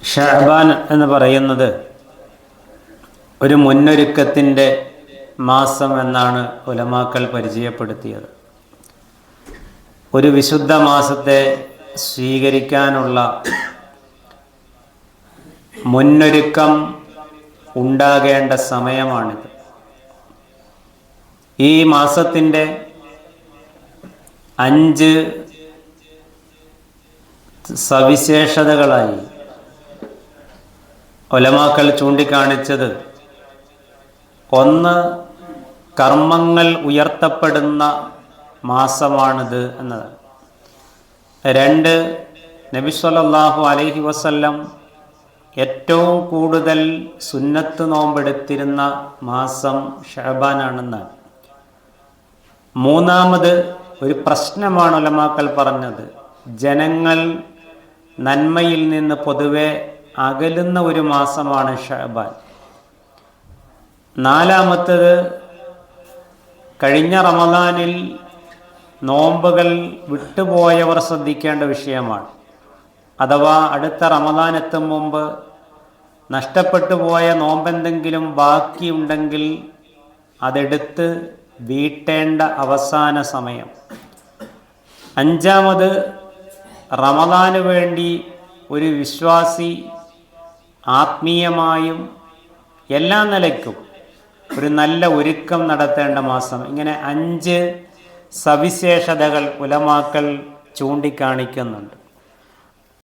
ഷഅബാൻ എന്ന് പറയുന്നത് ഒരു മുന്നൊരുക്കത്തിൻ്റെ മാസം എന്നാണ് ഉലമാക്കൾ പരിചയപ്പെടുത്തിയത്. ഒരു വിശുദ്ധ മാസത്തെ സ്വീകരിക്കാനുള്ള മുന്നൊരുക്കം ഉണ്ടാകേണ്ട സമയമാണിത്. ഈ മാസത്തിൻ്റെ 5 സവിശേഷതകളായി ഉലമാക്കൾ ചൂണ്ടിക്കാണിച്ചത്: 1. കർമ്മങ്ങൾ ഉയർത്തപ്പെടുന്ന മാസമാണിത് എന്നതാണ്. 2. നബി സ്വല്ലല്ലാഹു അലൈഹി വസല്ലം ഏറ്റവും കൂടുതൽ സുന്നത്ത് നോമ്പെടുത്തിരുന്ന മാസം ഷഅബാനാണെന്നാണ്. 3. ഒരു പ്രശ്നമാണ് ഉലമാക്കൾ പറഞ്ഞത്: ജനങ്ങൾ നന്മയിൽ നിന്ന് പൊതുവെ അകലുന്ന ഒരു മാസമാണ് ഷഅബാൻ. 4. കഴിഞ്ഞ റമദാനിൽ നോമ്പുകൾ വിട്ടുപോയവർ ശ്രദ്ധിക്കേണ്ട വിഷയമാണ്. അഥവാ അടുത്ത റമദാൻ എത്തും മുമ്പ് നഷ്ടപ്പെട്ടു പോയ നോമ്പെന്തെങ്കിലും ബാക്കിയുണ്ടെങ്കിൽ അതെടുത്ത് വീട്ടേണ്ട അവസാന സമയം. 5. റമദാന് വേണ്ടി ഒരു വിശ്വാസി ആത്മീയമായും എല്ലാ നിലയ്ക്കും ഒരു നല്ല ഒരുക്കം നടത്തേണ്ട മാസം. ഇങ്ങനെ 5 സവിശേഷതകൾ ഉലമാക്കൾ ചൂണ്ടിക്കാണിക്കുന്നുണ്ട്.